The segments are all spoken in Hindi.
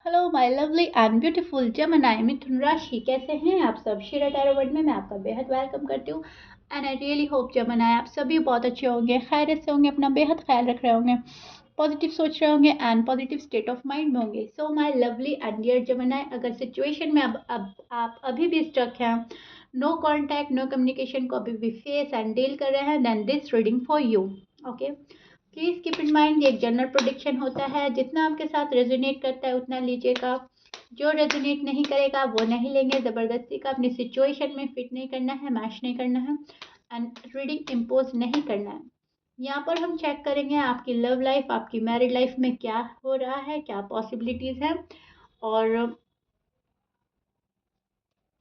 Hello my lovely and beautiful Gemini मिथुन राशि, कैसे हैं आप सब। शिरा टैरो वर्ल्ड में मैं आपका बेहद वेलकम करती हूँ। And I really hope Gemini आप सभी बहुत अच्छे होंगे, खैरियत से होंगे, अपना बेहद ख्याल रख रहे होंगे, पॉजिटिव सोच रहे होंगे and positive state of mind में होंगे। So my lovely and dear Gemini, अगर सिचुएशन में अब आप अभी भी स्टक हैं, नो कॉन्टैक्ट नो कम्युनिकेशन को अभी भी फेस एंड डील कर रहे हैं, then this reading for you. Okay, please keep in mind ये एक जनरल प्रोडिक्शन होता है, जितना आपके साथ रेजोनेट करता है उतना लीजिएगा, जो रेजोनेट नहीं करेगा वो नहीं लेंगे। ज़बरदस्ती का अपनी सिचुएशन में फिट नहीं करना है, मैच नहीं करना है एंड रीडिंग इम्पोज नहीं करना है। यहाँ पर हम चेक करेंगे आपकी लव लाइफ, आपकी मैरिड लाइफ में क्या हो रहा है, क्या पॉसिबिलिटीज़ है और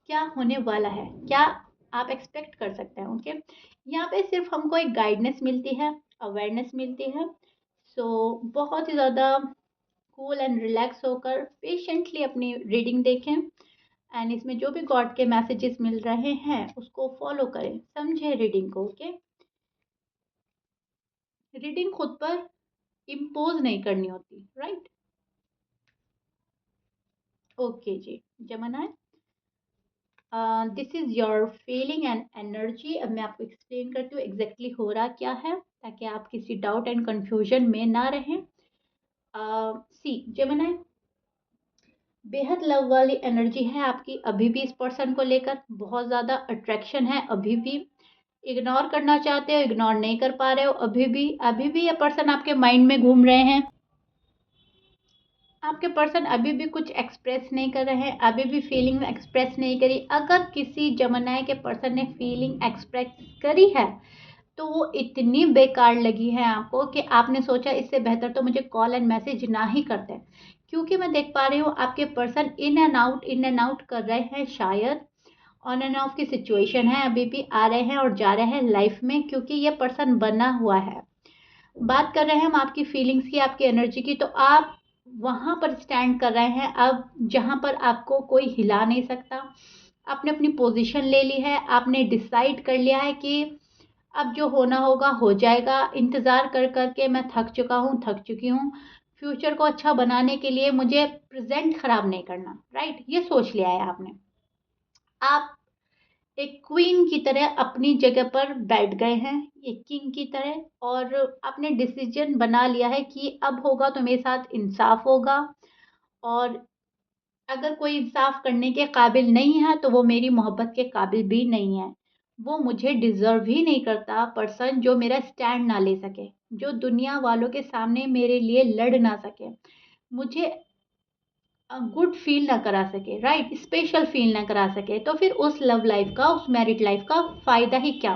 क्या होने वाला है, क्या आप एक्सपेक्ट कर सकते हैं। ओके, यहाँ पे सिर्फ हमको एक गाइडेंस मिलती है, अवेयरनेस मिलती है। सो बहुत ही ज़्यादा कूल एंड रिलैक्स होकर पेशेंटली अपनी रीडिंग देखें एंड इसमें जो भी गॉड के मैसेजेस मिल रहे हैं उसको फॉलो करें, समझे रीडिंग को। ओके, रीडिंग खुद पर इम्पोज नहीं करनी होती, right. Okay Gemini, this is your feeling and energy. अब मैं आपको एक्सप्लेन करती हूँ एग्जैक्टली हो रहा क्या है, ताकि आप किसी डाउट एंड कंफ्यूजन में ना रहें। सी जेमिनी, बेहद लव वाली एनर्जी है आपकी अभी भी, इस पर्सन को लेकर बहुत ज़्यादा अट्रैक्शन है अभी भी। इग्नोर करना चाहते हो, इग्नोर नहीं कर पा रहे हो अभी भी ये पर्सन आपके माइंड में घूम रहे हैं। आपके पर्सन अभी भी कुछ एक्सप्रेस नहीं कर रहे हैं, अभी भी फीलिंग एक्सप्रेस नहीं करी। अगर किसी जमनाए के पर्सन ने फीलिंग एक्सप्रेस करी है तो वो इतनी बेकार लगी है आपको कि आपने सोचा इससे बेहतर तो मुझे कॉल एंड मैसेज ना ही करते। क्योंकि मैं देख पा रही हूँ आपके पर्सन इन एंड आउट कर रहे हैं, शायद ऑन एंड ऑफ की सिचुएशन है, अभी भी आ रहे हैं और जा रहे हैं लाइफ में, क्योंकि ये पर्सन बना हुआ है। बात कर रहे हैं हम आपकी फीलिंग्स की, आपकी एनर्जी की, तो आप वहां पर स्टैंड कर रहे हैं अब जहां पर आपको कोई हिला नहीं सकता। आपने अपनी पोजीशन ले ली है, आपने डिसाइड कर लिया है कि अब जो होना होगा हो जाएगा। इंतज़ार कर कर के मैं थक चुका हूँ, थक चुकी हूँ। फ्यूचर को अच्छा बनाने के लिए मुझे प्रेजेंट खराब नहीं करना, राइट, ये सोच लिया है आपने। आप एक क्वीन की तरह अपनी जगह पर बैठ गए हैं, एक किंग की तरह, और आपने डिसीजन बना लिया है कि अब होगा तो मेरे साथ इंसाफ होगा। और अगर कोई इंसाफ करने के काबिल नहीं है तो वो मेरी मोहब्बत के काबिल भी नहीं है। वो मुझे डिजर्व ही नहीं करता पर्सन जो मेरा स्टैंड ना ले सके, जो दुनिया वालों के सामने मेरे लिए लड़ ना सके, मुझे गुड फील ना करा सके, राइट, स्पेशल फील ना करा सके। तो फिर उस लव लाइफ का, उस मैरिड लाइफ का फ़ायदा ही क्या।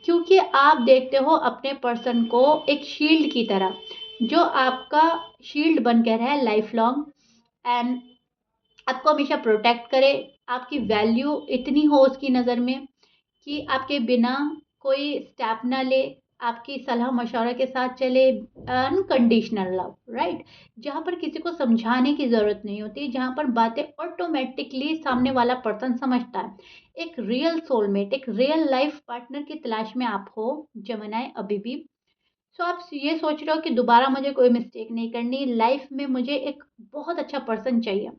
क्योंकि आप देखते हो अपने पर्सन को एक शील्ड की तरह, जो आपका शील्ड बन के रहे लाइफ लॉन्ग एंड आपको हमेशा प्रोटेक्ट करे, आपकी वैल्यू इतनी हो उसकी नज़र में कि आपके बिना कोई स्टेप ना ले, आपकी सलाह मशवरा के साथ चले। अनकंडीशनल लव, राइट, जहाँ पर किसी को समझाने की ज़रूरत नहीं होती, जहाँ पर बातें ऑटोमेटिकली सामने वाला पर्सन समझता है। एक रियल सोलमेट, एक रियल लाइफ पार्टनर की तलाश में आप हो जमुनाए अभी भी। सो आप ये सोच रहे हो कि दोबारा मुझे कोई मिस्टेक नहीं करनी लाइफ में, मुझे एक बहुत अच्छा पर्सन चाहिए।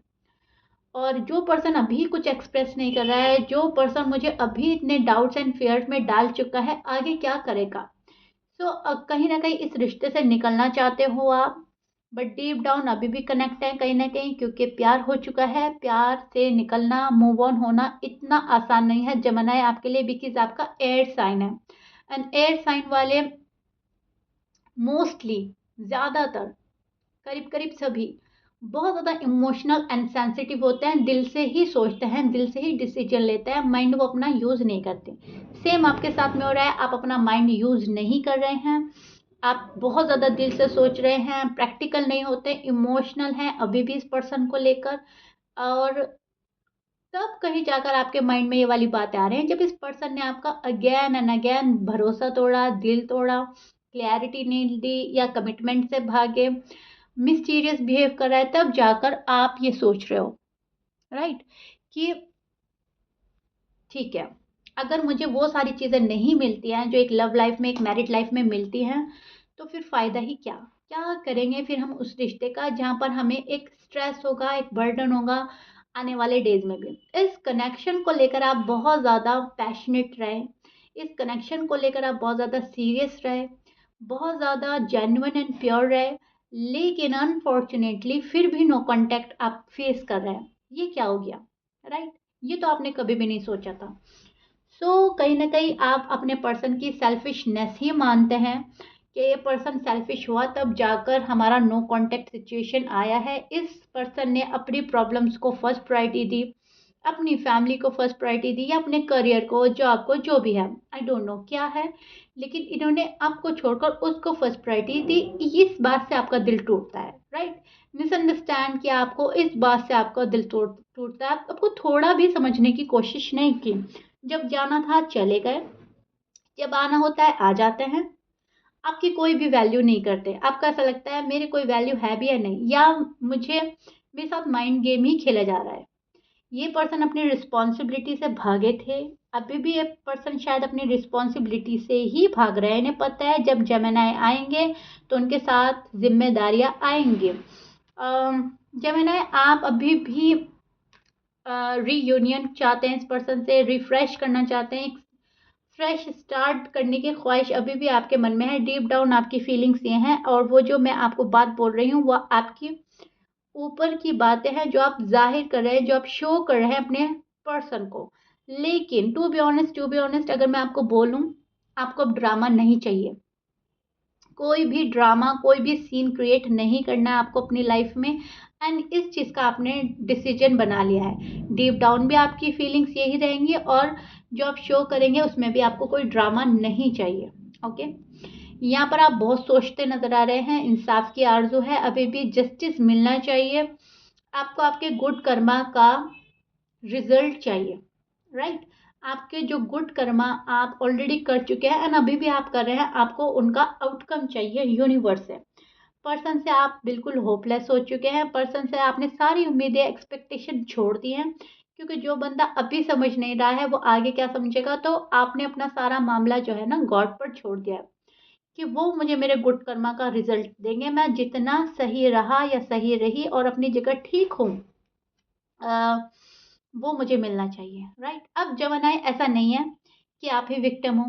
और जो पर्सन अभी कुछ एक्सप्रेस नहीं कर रहा है, जो पर्सन मुझे अभी इतने डाउट्स एंड फेयर्स में डाल चुका है, आगे क्या करेगा। सो कहीं ना कहीं इस रिश्ते से निकलना चाहते हो आप, बट डीप डाउन अभी भी कनेक्ट है कहीं ना कहीं, क्योंकि प्यार हो चुका है। प्यार से निकलना, मूव ऑन होना इतना आसान नहीं है जमाना है आपके लिए, बिकॉज आपका एयर साइन है एंड एयर साइन वाले मोस्टली, ज़्यादातर, करीब करीब सभी बहुत ज़्यादा इमोशनल एंड सेंसिटिव होते हैं, दिल से ही सोचते हैं, दिल से ही डिसीजन लेते हैं, माइंड को अपना यूज़ नहीं करते। सेम आपके साथ में हो रहा है, आप अपना माइंड यूज़ नहीं कर रहे हैं, आप बहुत ज़्यादा दिल से सोच रहे हैं, प्रैक्टिकल नहीं होते, इमोशनल हैं अभी भी इस पर्सन को लेकर। और तब कहीं जाकर आपके माइंड में ये वाली बातें आ रही हैं, जब इस पर्सन ने आपका अगेन एंड अगेन भरोसा तोड़ा, दिल तोड़ा, क्लैरिटी नहीं दी या कमिटमेंट से भागे, मिस्टीरियस बिहेव कर रहा है, तब जाकर आप ये सोच रहे हो, राइट, कि ठीक है, अगर मुझे वो सारी चीज़ें नहीं मिलती हैं जो एक लव लाइफ में, एक मैरिड लाइफ में मिलती हैं, तो फिर फ़ायदा ही क्या। क्या करेंगे फिर हम उस रिश्ते का जहाँ पर हमें एक स्ट्रेस होगा, एक बर्डन होगा आने वाले डेज़ में भी। इस कनेक्शन को लेकर आप बहुत ज़्यादा पैशनेट रहें, इस कनेक्शन को लेकर आप बहुत ज़्यादा सीरियस रहें, बहुत ज़्यादा जेन्युइन एंड प्योर रहें, लेकिन अनफॉर्च्युनेटली फिर भी नो कॉन्टैक्ट आप फेस कर रहे हैं। ये क्या हो गया? राइट? ये तो आपने कभी भी नहीं सोचा था। कहीं न कहीं आप अपने पर्सन की सेल्फिशनेस ही मानते हैं कि ये पर्सन सेल्फिश हुआ तब जाकर हमारा नो कॉन्टैक्ट सिचुएशन आया है। इस पर्सन ने अपनी प्रॉब्लम्स को फर्स्ट प्रायोरिटी दी, अपनी फैमिली को फर्स्ट प्रायोरिटी दी या अपने करियर को, जॉब को, जो भी है। आई डोंट नो क्या है, लेकिन इन्होंने आपको छोड़कर उसको फर्स्ट प्रायोरिटी दी। इस बात से आपका दिल टूटता है, राइट? मिसअंडरस्टैंड किया आपको, इस बात से आपका दिल टूटता है। आपको थोड़ा भी समझने की कोशिश नहीं की। जब जाना था चले गए, जब आना होता है आ जाते हैं। आपकी कोई भी वैल्यू नहीं करते। आपको ऐसा लगता है मेरी कोई वैल्यू है भी या नहीं, या मुझे मेरे साथ माइंड गेम ही खेला जा रहा है। ये पर्सन अपनी रिस्पॉन्सिबिलिटी से भागे थे, अभी भी ये पर्सन शायद अपनी रिस्पॉन्सिबिलिटी से ही भाग रहे हैं। इन्हें पता है जब जमेनाय आएंगे तो उनके साथ जिम्मेदारियां आएंगी। जमेनाय आप अभी भी रीयूनियन चाहते हैं, इस पर्सन से रिफ्रेश करना चाहते हैं, एक फ्रेश स्टार्ट करने की ख्वाहिश अभी भी आपके मन में है। डीप डाउन आपकी फीलिंग्स ये हैं, और वो जो मैं आपको बात बोल रही हूँ वो आपकी ऊपर की बातें हैं जो आप जाहिर कर रहे हैं, जो आप शो कर रहे हैं अपने पर्सन को। लेकिन टू बी ऑनेस्ट अगर मैं आपको बोलूँ, आपको अब ड्रामा नहीं चाहिए। कोई भी ड्रामा, कोई भी सीन क्रिएट नहीं करना है आपको अपनी लाइफ में। एंड इस चीज़ का आपने डिसीजन बना लिया है। डीप डाउन भी आपकी फीलिंग्स यही रहेंगी, और जो आप शो करेंगे उसमें भी आपको कोई ड्रामा नहीं चाहिए। ओके? यहाँ पर आप बहुत सोचते नजर आ रहे हैं, इंसाफ की आरजू है, अभी भी जस्टिस मिलना चाहिए आपको, आपके गुड कर्मा का रिजल्ट चाहिए। राइट? आपके जो गुड कर्मा आप ऑलरेडी कर चुके हैं एंड अभी भी आप कर रहे हैं, आपको उनका आउटकम चाहिए यूनिवर्स से। पर्सन से आप बिल्कुल होपलेस हो चुके हैं, पर्सन से आपने सारी उम्मीदें, एक्सपेक्टेशन छोड़ दी हैं, क्योंकि जो बंदा अभी समझ नहीं रहा है वो आगे क्या समझेगा। तो आपने अपना सारा मामला जो है ना गॉड पर छोड़ दिया है कि वो मुझे मेरे गुड कर्मा का रिजल्ट देंगे। मैं जितना सही रहा या सही रही और अपनी जगह ठीक हूँ, वो मुझे मिलना चाहिए। राइट? अब जमानाए ऐसा नहीं है कि आप ही विक्टिम हो।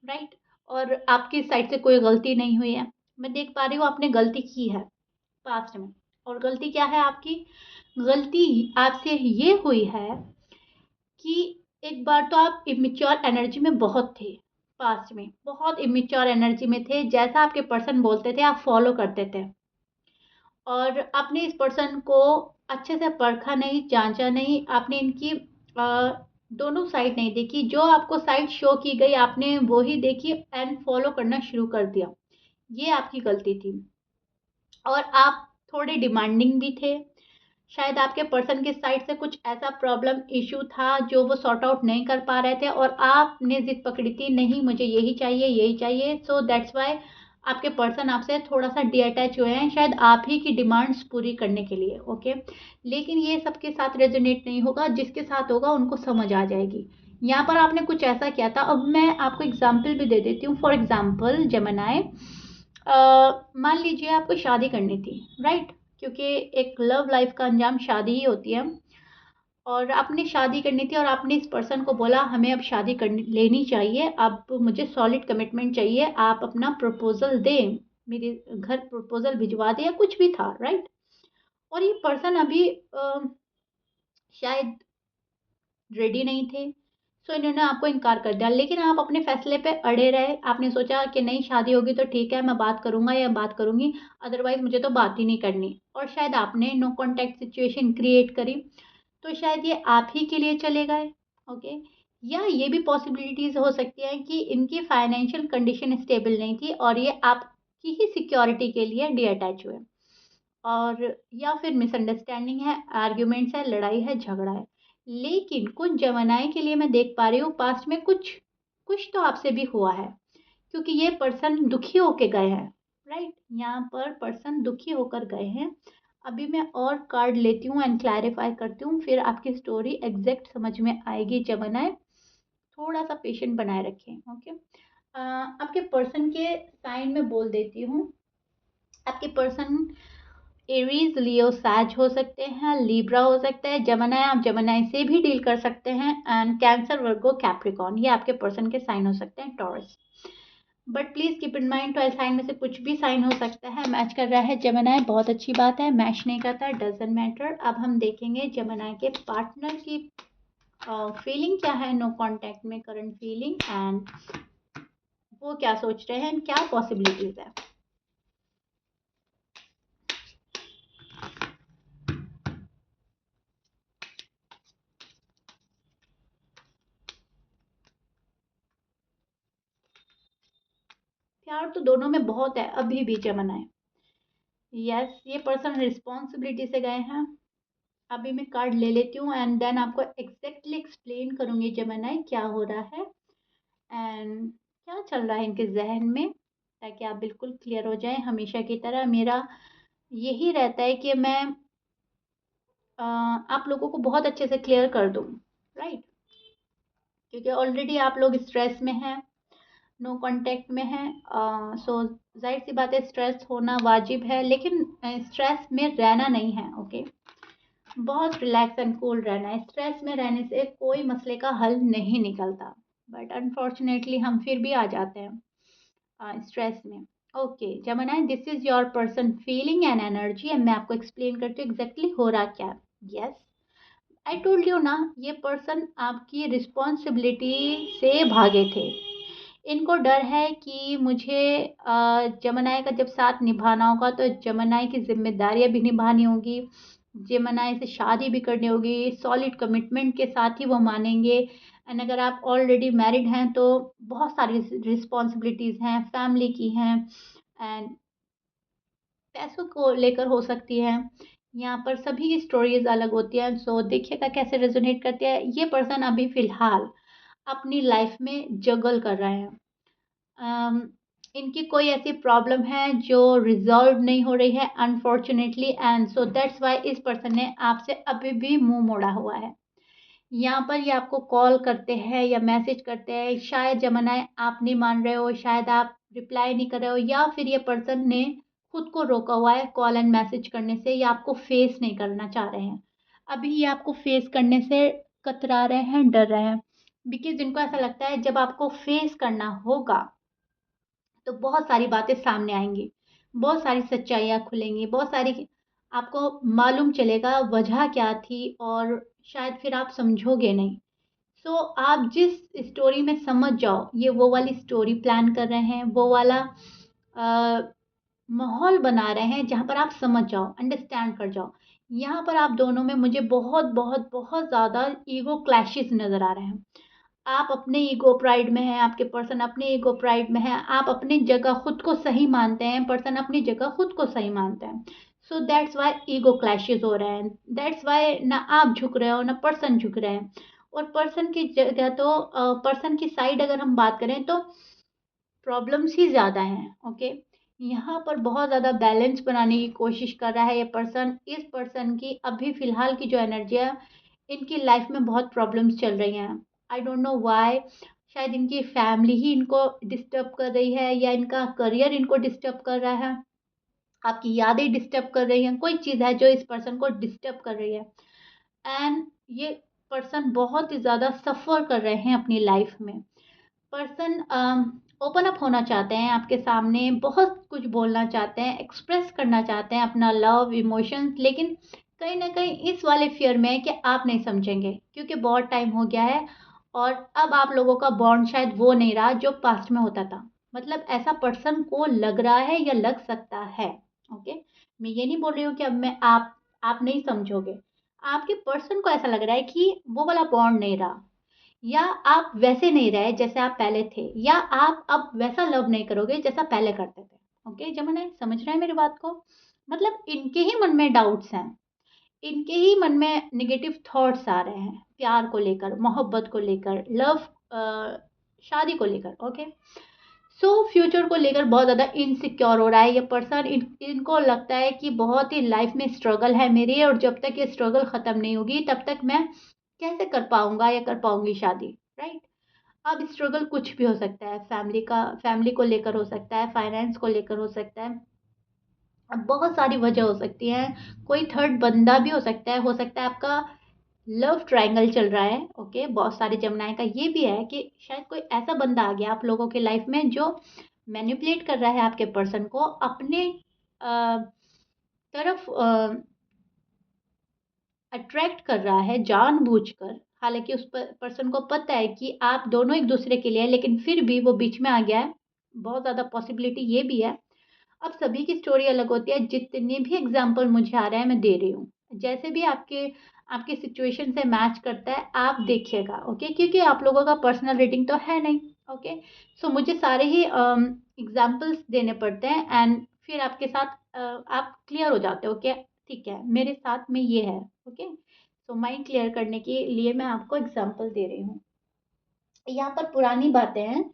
राइट? और आपकी साइड से कोई गलती नहीं हुई है। मैं देख पा रही हूँ आपने गलती की है पास्ट में। और गलती क्या है आपकी? गलती आपसे ये हुई है कि एक बार तो आप इमेच्योर एनर्जी में बहुत थे। पास्ट में बहुत इमेच्योर एनर्जी में थे, जैसा आपके पर्सन बोलते थे आप फॉलो करते थे, और आपने इस पर्सन को अच्छे से परखा नहीं, जांचा नहीं, आपने इनकी दोनों साइड नहीं देखी। जो आपको साइड शो की गई आपने वो ही देखी एंड फॉलो करना शुरू कर दिया। ये आपकी गलती थी। और आप थोड़े डिमांडिंग भी थे। शायद आपके पर्सन के साइड से कुछ ऐसा प्रॉब्लम इशू था जो वो सॉर्ट आउट नहीं कर पा रहे थे, और आपने जिद पकड़ी थी नहीं मुझे यही चाहिए, यही चाहिए। सो दैट्स वाई आपके पर्सन आपसे थोड़ा सा डिअटैच हुए हैं, शायद आप ही की डिमांड्स पूरी करने के लिए। ओके? लेकिन ये सबके साथ रेजोनेट नहीं होगा, जिसके साथ होगा उनको समझ आ जाएगी। यहाँ पर आपने कुछ ऐसा किया था। अब मैं आपको एग्जाम्पल भी दे देती हूँ। फॉर एग्जाम्पल जमनाए, मान लीजिए आपको शादी करनी थी। राइट? क्योंकि एक लव लाइफ का अंजाम शादी ही होती है, और आपने शादी करनी थी और आपने इस पर्सन को बोला हमें अब शादी करनी लेनी चाहिए, अब मुझे सॉलिड कमिटमेंट चाहिए, आप अपना प्रपोजल दें, मेरे घर प्रपोजल भिजवा दें, या कुछ भी था। राइट? और ये पर्सन अभी शायद रेडी नहीं थे, सो इन्होंने आपको इनकार कर दिया। लेकिन आप अपने फैसले पे अड़े रहे। आपने सोचा कि नहीं शादी होगी तो ठीक है, मैं बात करूंगा या बात करूंगी, अदरवाइज मुझे तो बात ही नहीं करनी। और शायद आपने नो कॉन्टैक्ट सिचुएशन क्रिएट करी, तो शायद ये आप ही के लिए चले गए। ओके? या ये भी पॉसिबिलिटीज हो सकती है कि इनकी फाइनेंशियल कंडीशन स्टेबल नहीं थी और ये आपकी ही सिक्योरिटी के लिए डिअटैच हुए। और या फिर मिसअंडरस्टैंडिंग है, आर्ग्यूमेंट्स है, लड़ाई है, झगड़ा है। लेकिन कुछ जमानाएं के लिए मैं देख पा रही हूँ पास्ट में कुछ कुछ तो आपसे भी हुआ है, क्योंकि ये पर्सन दुखी होके गए हैं। राइट? यहाँ पर पर्सन दुखी होकर गए हैं। अभी मैं और कार्ड लेती हूँ एंड क्लैरिफाई करती हूँ, फिर आपकी स्टोरी एग्जैक्ट समझ में आएगी। जमानाएं थोड़ा सा पेशेंट बनाए रखें। ओके? आपके पर्सन के साइन में बोल देती हूँ। आपके पर्सन एरीज, लियो, सैज हो सकते हैं, लिब्रा हो सकता है, जमनाई, आप जमनाई से भी डील कर सकते हैं, एंड कैंसर, वर्गो, कैप्रिकॉन, ये आपके पर्सन के साइन हो सकते हैं, Taurus. But please keep in mind 12 sign में से कुछ भी साइन हो सकता है। मैच कर रहा है जमनाई, बहुत अच्छी बात है। मैच नहीं करता, डजंट मैटर। अब हम देखेंगे जमनाई के पार्टनर की फीलिंग क्या है, नो कॉन्टैक्ट में करंट फीलिंग, एंड वो क्या सोच रहे हैं, क्या पॉसिबिलिटीज है। प्यार तो दोनों में बहुत है अभी भी जमनाई। यस, ये पर्सन रिस्पॉन्सिबिलिटी से गए हैं। अभी मैं कार्ड ले लेती हूँ एंड देन आपको एग्जैक्टली एक्सप्लेन करूंगी जमनाई क्या हो रहा है एंड क्या चल रहा है इनके जहन में, ताकि आप बिल्कुल क्लियर हो जाएं। हमेशा की तरह मेरा यही रहता है कि मैं आप लोगों को बहुत अच्छे से क्लियर कर दूं, राइट, क्योंकि ऑलरेडी आप लोग स्ट्रेस में हैं, नो कांटेक्ट में हैं। सो जाहिर सी बात है, स्ट्रेस होना वाजिब है, लेकिन स्ट्रेस में रहना नहीं है। ओके, बहुत रिलैक्स एंड कूल रहना है। स्ट्रेस में रहने से कोई मसले का हल नहीं निकलता, बट अनफॉर्चुनेटली हम फिर भी आ जाते हैं स्ट्रेस में। Okay जमनाई, this is your person feeling and energy, and मैं आपको एक्सप्लेन करती हूँ एग्जैक्टली हो रहा क्या है। यस, आई टोल्ड यू ना, ये पर्सन आपकी रिस्पॉन्सिबिलिटी से भागे थे। इनको डर है कि मुझे जमनाई का जब साथ निभाना होगा तो जमनाई की जिम्मेदारियां भी निभानी होगी, जमनाई से शादी भी करनी होगी, सॉलिड कमिटमेंट के साथ ही वो मानेंगे। एंड अगर आप ऑलरेडी मैरिड हैं तो बहुत सारी रिस्पॉन्सिबिलिटीज़ हैं, फैमिली की हैं, एंड पैसों को लेकर हो सकती है। यहाँ पर सभी की स्टोरीज अलग होती हैं, सो देखिएगा कैसे रेजोनेट करती है। ये पर्सन अभी फ़िलहाल अपनी लाइफ में जगल कर रहे हैं। अम, इनकी कोई ऐसी प्रॉब्लम है जो रिजॉल्व नहीं हो रही है unfortunately, and so that's why इस पर्सन ने आपसे अभी भी मुंह मोड़ा हुआ है। यहाँ पर ये आपको कॉल करते हैं या मैसेज करते हैं, शायद जमाना आप नहीं मान रहे हो, शायद आप रिप्लाई नहीं कर रहे हो, या फिर ये पर्सन ने खुद को रोका हुआ है कॉल एंड मैसेज करने से, या आपको फेस नहीं करना चाह रहे हैं। अभी ये आपको फेस करने से कतरा रहे हैं, डर रहे हैं, बिकॉज इनको ऐसा लगता है जब आपको फेस करना होगा तो बहुत सारी बातें सामने आएंगी, बहुत सारी सच्चाइयाँ खुलेंगी, बहुत सारी आपको मालूम चलेगा वजह क्या थी, और शायद फिर आप समझोगे नहीं। सो आप जिस स्टोरी में समझ जाओ, ये वो वाली स्टोरी प्लान कर रहे हैं, वो वाला अ, माहौल बना रहे हैं जहाँ पर आप समझ जाओ, अंडरस्टैंड कर जाओ। यहाँ पर आप दोनों में मुझे बहुत बहुत बहुत ज़्यादा ईगो क्लैशेस नज़र आ रहे हैं। आप अपने ईगो प्राइड में हैं, आपके पर्सन अपने ईगो प्राइड में है, आप अपनी जगह खुद को सही मानते हैं, पर्सन अपनी जगह खुद को सही मानते हैं। So that's why ego clashes हो रहे हैं, दैट्स वाई ना आप झुक रहे हो ना पर्सन झुक रहे हैं। और पर्सन की जगह तो पर्सन की साइड अगर हम बात करें तो प्रॉब्लम्स ही ज़्यादा हैं। ओके, यहाँ पर बहुत ज़्यादा बैलेंस बनाने की कोशिश कर रहा है ये पर्सन। इस पर्सन की अभी फ़िलहाल की जो एनर्जी है, इनकी लाइफ में बहुत प्रॉब्लम्स चल रही हैं। आई डोंट नो व्हाई, शायद इनकी फैमिली ही इनको डिस्टर्ब कर रही है, या इनका करियर इनको डिस्टर्ब कर रहा है, आपकी यादें डिस्टर्ब कर रही हैं, कोई चीज़ है जो इस पर्सन को डिस्टर्ब कर रही है। एंड ये पर्सन बहुत ही ज़्यादा सफ़र कर रहे हैं अपनी लाइफ में। पर्सन ओपन अप होना चाहते हैं आपके सामने, बहुत कुछ बोलना चाहते हैं, एक्सप्रेस करना चाहते हैं अपना लव इमोशंस, लेकिन कहीं ना कहीं इस वाले फियर में है कि आप नहीं समझेंगे, क्योंकि बहुत टाइम हो गया है और अब आप लोगों का बॉन्ड शायद वो नहीं रहा जो पास्ट में होता था। मतलब ऐसा पर्सन को लग रहा है या लग सकता है। ओके, मैं ये नहीं बोल रही हूँ कि अब मैं आप नहीं समझोगे, आपके पर्सन को ऐसा लग रहा है कि वो वाला बॉन्ड नहीं रहा, या आप वैसे नहीं रहे जैसे आप पहले थे, या आप अब वैसा लव नहीं करोगे जैसा पहले करते थे। ओके जमुना, समझ रहे हैं मेरी बात को? मतलब इनके ही मन में डाउट्स हैं, इनके ही मन में नेगेटिव थॉट्स आ रहे हैं, प्यार को लेकर, मोहब्बत को लेकर, लव, शादी को लेकर। ओके, सो फ्यूचर को लेकर बहुत ज़्यादा इनसिक्योर हो रहा है ये पर्सन। इनको लगता है कि बहुत ही लाइफ में स्ट्रगल है मेरी, और जब तक ये स्ट्रगल ख़त्म नहीं होगी तब तक मैं कैसे कर पाऊंगा या कर पाऊंगी शादी, राइट। अब स्ट्रगल कुछ भी हो सकता है, फैमिली को लेकर हो सकता है, फाइनेंस को लेकर हो सकता है, अब बहुत सारी वजह हो सकती है, कोई थर्ड बंदा भी हो सकता है आपका लव ट्रायंगल चल रहा है। ओके, बहुत सारे जमनाए का ये भी है कि शायद कोई ऐसा बंदा आ गया आप लोगों के लाइफ में जो मैनिपुलेट कर रहा है आपके पर्सन को अपने अ, तरफ अट्रैक्ट कर रहा है जानबूझकर। हालांकि उस पर्सन को पता है कि आप दोनों एक दूसरे के लिए हैं, लेकिन फिर भी वो बीच में आ गया है। बहुत ज़्यादा पॉसिबिलिटी ये भी है। अब सभी की स्टोरी अलग होती है, जितने भी एग्जाम्पल मुझे आ रहे हैं मैं दे रही हूँ, जैसे भी आपके आपके सिचुएशन से मैच करता है आप देखिएगा। ओके, क्योंकि आप लोगों का पर्सनल रेटिंग तो है नहीं। ओके, सो मुझे सारे ही एग्जाम्पल्स देने पड़ते हैं एंड फिर आपके साथ आप क्लियर हो जाते हो कि ठीक है मेरे साथ में ये है। ओके, सो माइंड क्लियर करने के लिए मैं आपको एग्जाम्पल दे रही हूँ। यहाँ पर पुरानी बातें हैं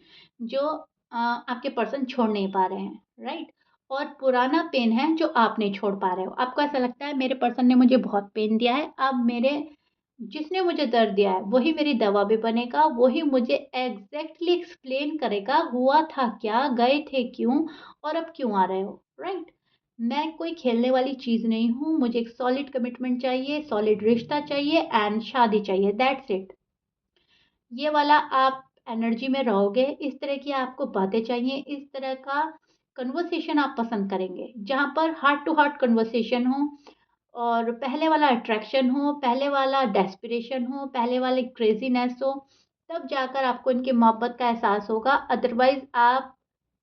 जो आपके पर्सन छोड़ नहीं पा रहे हैं, राइट। और पुराना पेन है जो आप नहीं छोड़ पा रहे हो। आपको ऐसा लगता है मेरे पर्सन ने मुझे बहुत पेन दिया है, अब मेरे जिसने मुझे दर्द दिया है वही मेरी दवा भी बनेगा, वही मुझे एग्जैक्टली एक्सप्लेन करेगा हुआ था क्या, गए थे क्यों और अब क्यों आ रहे हो, राइट। मैं कोई खेलने वाली चीज़ नहीं हूँ, मुझे एक सॉलिड कमिटमेंट चाहिए, सॉलिड रिश्ता चाहिए एंड शादी चाहिए, दैट्स इट। ये वाला आप एनर्जी में रहोगे, इस तरह की आपको बातें चाहिए, इस तरह का कन्वर्सेशन आप पसंद करेंगे जहाँ पर हार्ट टू हार्ट कन्वर्सेशन हो और पहले वाला अट्रैक्शन हो, पहले वाला डेस्पिरेशन हो, पहले वाले क्रेजीनेस हो। तब जाकर आपको इनकी मोहब्बत का एहसास होगा, अदरवाइज आप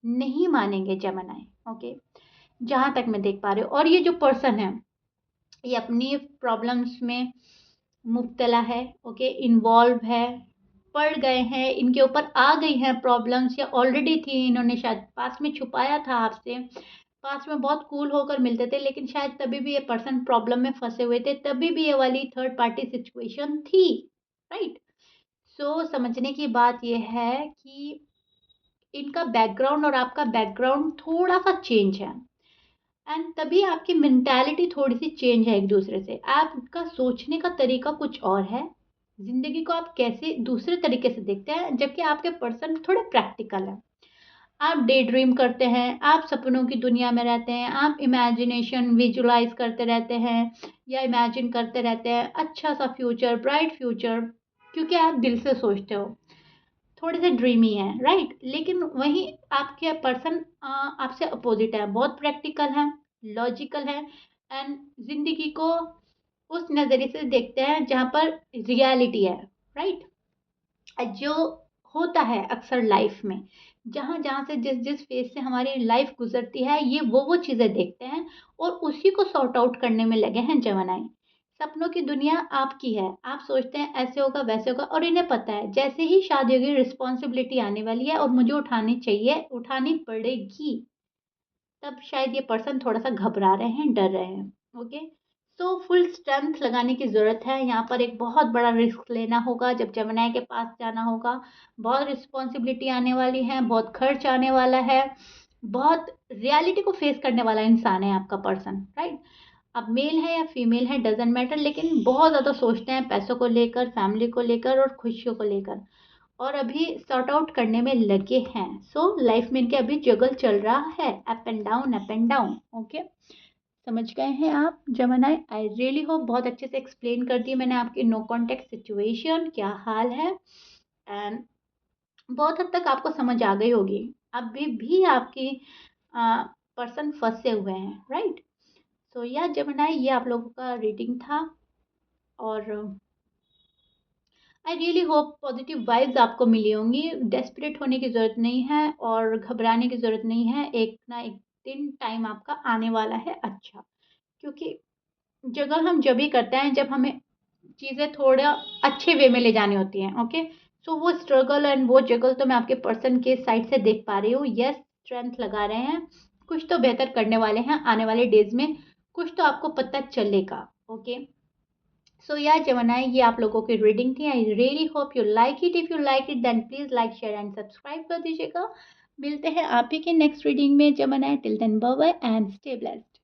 नहीं मानेंगे जमनाए। ओके, जहाँ तक मैं देख पा रही हूँ। और ये जो पर्सन है ये अपनी प्रॉब्लम्स में मुब्तला है। ओके, इन्वॉल्व है, पड़ गए हैं, इनके ऊपर आ गई हैं प्रॉब्लम्स या ऑलरेडी थी, इन्होंने शायद पास में छुपाया था आपसे। पास में बहुत कूल होकर मिलते थे लेकिन शायद तभी भी ये पर्सन प्रॉब्लम में फंसे हुए थे, तभी भी ये वाली थर्ड पार्टी सिचुएशन थी, राइट। सो समझने की बात यह है कि इनका बैकग्राउंड और आपका बैकग्राउंड थोड़ा सा चेंज है एंड तभी आपकी मेंटालिटी थोड़ी सी चेंज है एक दूसरे से। आपका सोचने का तरीका कुछ और है, जिंदगी को आप कैसे दूसरे तरीके से देखते हैं, जबकि आपके पर्सन थोड़े प्रैक्टिकल हैं। आप डे ड्रीम करते हैं, आप सपनों की दुनिया में रहते हैं, आप इमेजिनेशन विजुलाइज करते रहते हैं या इमेजिन करते रहते हैं अच्छा सा फ्यूचर, ब्राइट फ्यूचर, क्योंकि आप दिल से सोचते हो, थोड़े से ड्रीमी हैं, राइट। लेकिन वहीं आपके पर्सन आपसे अपोजिट है, बहुत प्रैक्टिकल है, लॉजिकल है एंड जिंदगी को उस नज़रिए से देखते हैं जहाँ पर रियलिटी है, राइट। जो होता है अक्सर लाइफ में, जहाँ जहाँ से जिस जिस फेज से हमारी लाइफ गुजरती है, ये वो चीज़ें देखते हैं और उसी को सॉर्ट आउट करने में लगे हैं जवानाई। सपनों की दुनिया आपकी है, आप सोचते हैं ऐसे होगा वैसे होगा और इन्हें पता है जैसे ही शादी होगी रिस्पॉन्सिबिलिटी आने वाली है और मुझे उठानी चाहिए, उठानी पड़ेगी। तब शायद ये पर्सन थोड़ा-सा घबरा रहे हैं, डर रहे हैं। ओके? सो फुल स्ट्रेंथ लगाने की ज़रूरत है। यहाँ पर एक बहुत बड़ा रिस्क लेना होगा जब जेमिनी के पास जाना होगा। बहुत रिस्पॉन्सिबिलिटी आने वाली है, बहुत खर्च आने वाला है, बहुत रियलिटी को फेस करने वाला इंसान है आपका पर्सन, राइट? अब मेल है या फीमेल है डज़न्ट मैटर, लेकिन बहुत ज़्यादा सोचते हैं पैसों को लेकर, फैमिली को लेकर और खुशियों को लेकर। और अभी सॉर्ट आउट करने में लगे हैं। सो लाइफ में इनके अभी जगल चल रहा है, up and down, up and down. Okay, समझ गए हैं आप जमानाए? आई रियली होप बहुत अच्छे से एक्सप्लेन कर दी मैंने आपकी नो कॉन्टेक्ट सिचुएशन क्या हाल है एंड बहुत हद तक आपको समझ आ गई होगी। अभी भी आपकी पर्सन फंसे हुए हैं, राइट। सो या जमानाए ये आप लोगों का रीडिंग था और आई रियली होप पॉजिटिव वाइब्स आपको मिली होंगी। डेस्परेट होने की ज़रूरत नहीं है और घबराने की ज़रूरत नहीं है। एक ना एक दिन टाइम आपका आने वाला है अच्छा, क्योंकि जगल हम जब भी करते हैं जब हमें चीज़ें थोड़ा अच्छे वे में ले जानी होती हैं। ओके, सो वो स्ट्रगल एंड वो जगल तो मैं आपके पर्सन के साइड से देख पा रही हूँ। यस, स्ट्रेंथ लगा रहे हैं, कुछ तो बेहतर करने वाले हैं आने वाले डेज में, कुछ तो आपको पता चलेगा। ओके, सो या जमानाए ये आप लोगों की रीडिंग थी। I really hope you like it. If you like it then please like share and subscribe कर दीजिएगा। मिलते हैं आप ही के नेक्स्ट रीडिंग में जमानाए। Till then bye bye and stay blessed.